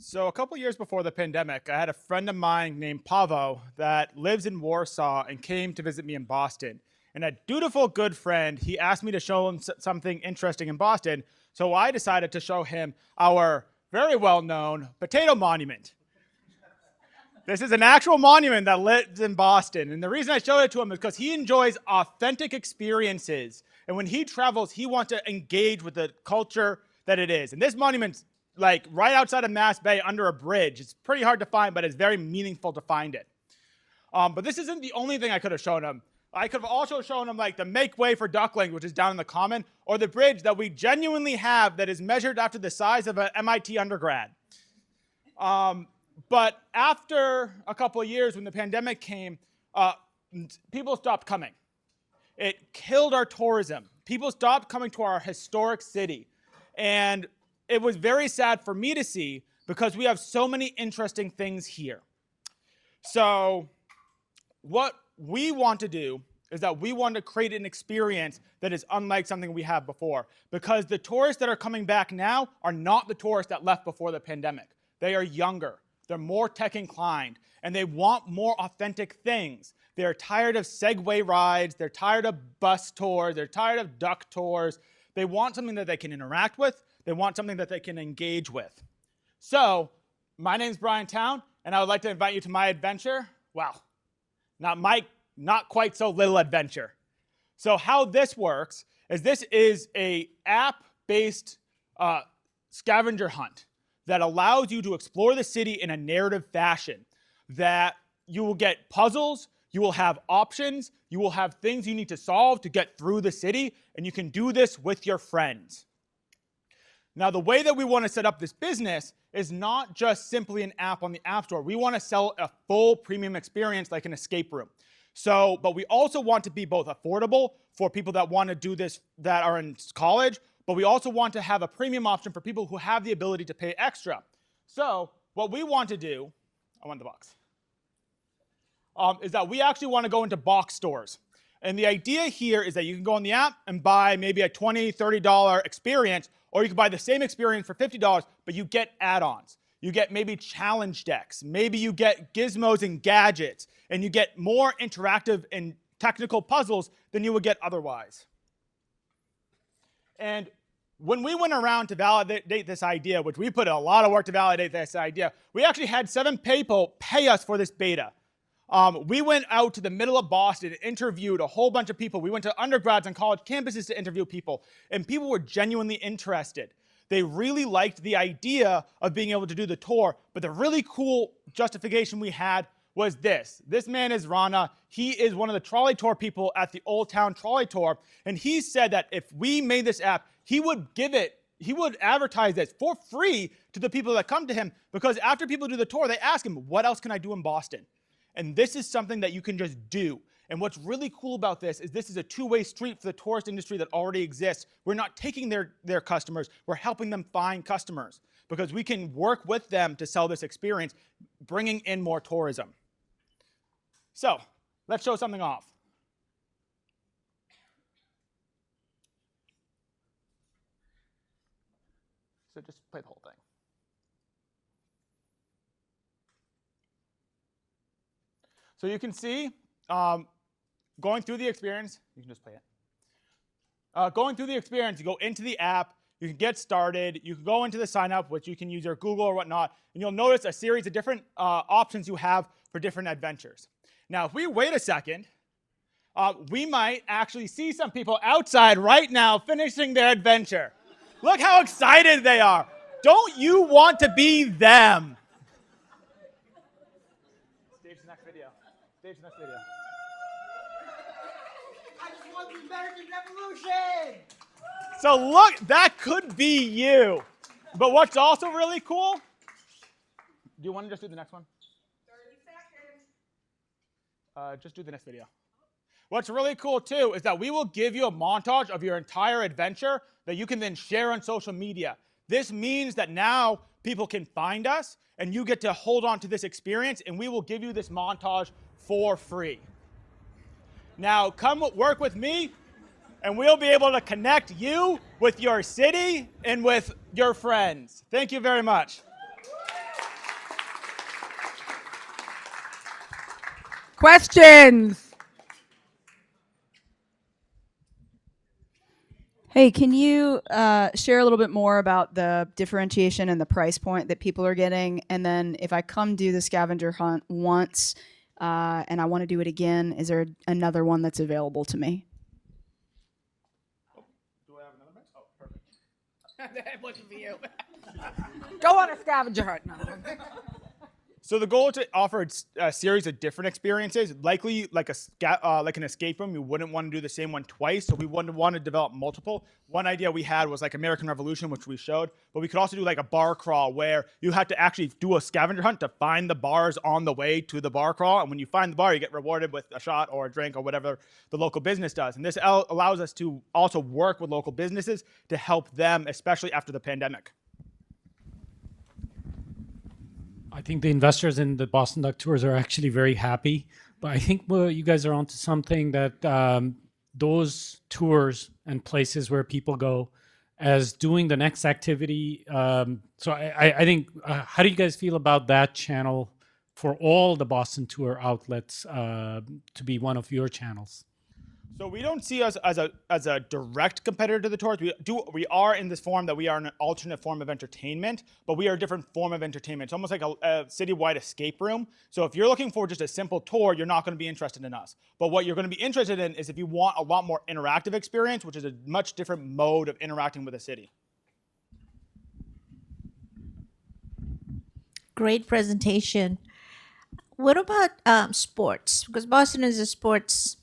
So a couple years before the pandemic, I had a friend of mine named Pavo that lives in Warsaw and came to visit me in Boston. And a dutiful good friend, he asked me to show him something interesting in Boston. So I decided to show him our very well-known potato monument. This is an actual monument that lives in Boston. And the reason I showed it to him is because he enjoys authentic experiences. And when he travels, he wants to engage with the culture that it is. And this monument's like right outside of Mass Bay under a bridge. It's pretty hard to find, but it's very meaningful to find it. But this isn't the only thing I could have shown him. I could have also shown him like the Make Way for Duckling, which is down in the Common, or the bridge that we genuinely have that is measured after the size of an MIT undergrad. But after a couple of years, when the pandemic came, people stopped coming. It killed our tourism. People stopped coming to our historic city. And it was very sad for me to see because we have so many interesting things here. So what we want to do is that we want to create an experience that is unlike something we have before, because the tourists that are coming back now are not the tourists that left before the pandemic. They are younger, they're more tech inclined, and they want more authentic things. They're tired of Segway rides, they're tired of bus tours, they're tired of duck tours. They want something that they can interact with. They want something that they can engage with. So, my name's Brian Town, and I would like to invite you to my adventure. Well, not quite so little adventure. So how this works is this is a app-based scavenger hunt that allows you to explore the city in a narrative fashion, that you will get puzzles, you will have options, you will have things you need to solve to get through the city, and you can do this with your friends. Now, the way that we want to set up this business is not just simply an app on the App Store. We want to sell a full premium experience like an escape room. But we also want to be both affordable for people that want to do this that are in college, but we also want to have a premium option for people who have the ability to pay extra. So what we want to do, I want the box, is that we actually want to go into box stores. And the idea here is that you can go on the app and buy maybe a $20, $30 experience, or you can buy the same experience for $50, but you get add-ons. You get maybe challenge decks. Maybe you get gizmos and gadgets, and you get more interactive and technical puzzles than you would get otherwise. And when we went around to validate this idea, which we put a lot of work to validate this idea, we actually had 7 people pay us for this beta. We went out to the middle of Boston and interviewed a whole bunch of people. We went to undergrads and college campuses to interview people, and people were genuinely interested. They really liked the idea of being able to do the tour, but the really cool justification we had was this. This man is Rana. He is one of the trolley tour people at the Old Town Trolley Tour, and he said that if we made this app, he would advertise this for free to the people that come to him, because after people do the tour, they ask him, what else can I do in Boston? And this is something that you can just do. And what's really cool about this is a two-way street for the tourist industry that already exists. We're not taking their customers, we're helping them find customers, because we can work with them to sell this experience, bringing in more tourism. So let's show something off. So just play the whole thing. So you can see, going through the experience, you can just play it. Going through the experience, you go into the app, you can get started, you can go into the sign up, which you can use your Google or whatnot, and you'll notice a series of different options you have for different adventures. Now, if we wait a second, we might actually see some people outside right now finishing their adventure. Look how excited they are. Don't you want to be them? Stage the next video. Stage the next video. I just want the American Revolution! So look, that could be you. But what's also really cool, do you want to just do the next one? 30 seconds. Just do the next video. What's really cool too is that we will give you a montage of your entire adventure that you can then share on social media. This means that now people can find us and you get to hold on to this experience, and we will give you this montage for free. Now come work with me and we'll be able to connect you with your city and with your friends. Thank you very much. Questions? Hey, can you share a little bit more about the differentiation and the price point that people are getting? And then if I come do the scavenger hunt once and I want to do it again, is there another one that's available to me? Do I have another mic? Oh, perfect. That wasn't for you. Go on a scavenger hunt. So the goal is to offer a series of different experiences. Likely, like like an escape room, you wouldn't want to do the same one twice. So we wouldn't want to develop multiple. One idea we had was like American Revolution, which we showed, but we could also do like a bar crawl where you have to actually do a scavenger hunt to find the bars on the way to the bar crawl. And when you find the bar, you get rewarded with a shot or a drink or whatever the local business does. And this allows us to also work with local businesses to help them, especially after the pandemic. I think the investors in the Boston Duck Tours are actually very happy. But I think you guys are onto something that those tours and places where people go as doing the next activity. So I think, how do you guys feel about that channel for all the Boston Tour outlets to be one of your channels? So we don't see us as a direct competitor to the tours. We are in this form that we are an alternate form of entertainment, but we are a different form of entertainment. It's almost like a citywide escape room. So if you're looking for just a simple tour, you're not going to be interested in us. But what you're going to be interested in is if you want a lot more interactive experience, which is a much different mode of interacting with a city. Great presentation. What about sports? Because Boston is a sports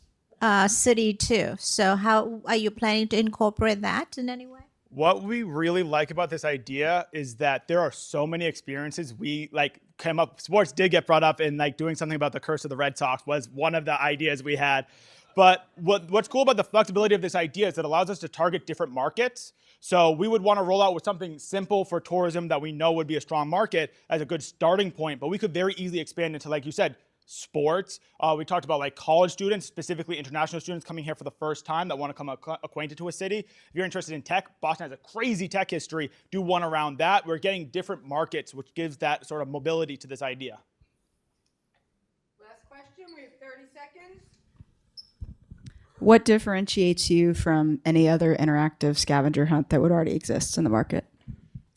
city too. So how are you planning to incorporate that in any way? What we really like about this idea is that there are so many experiences we came up. Sports did get brought up, and like doing something about the curse of the Red Sox was one of the ideas we had. But what's cool about the flexibility of this idea is it allows us to target different markets. So we would want to roll out with something simple for tourism that we know would be a strong market as a good starting point. But we could very easily expand into, like you said, sports. We talked about like college students, specifically international students coming here for the first time that want to come acquainted to a city. If you're interested in tech, Boston has a crazy tech history. Do one around that. We're getting different markets, which gives that sort of mobility to this idea. Last question. We have 30 seconds. What differentiates you from any other interactive scavenger hunt that would already exist in the market?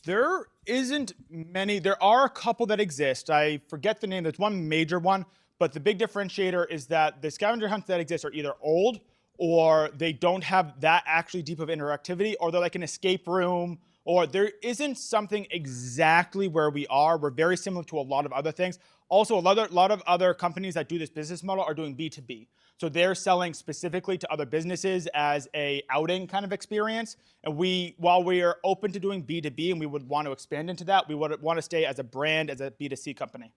There isn't many. There are a couple that exist. I forget the name. There's one major one, but the big differentiator is that the scavenger hunts that exist are either old or they don't have that actually deep of interactivity, or they're like an escape room, or there isn't something exactly where we are. We're very similar to a lot of other things. Also, a lot of other companies that do this business model are doing B2B. So they're selling specifically to other businesses as a outing kind of experience. And while we are open to doing B2B and we would want to expand into that, we would want to stay as a brand, as a B2C company.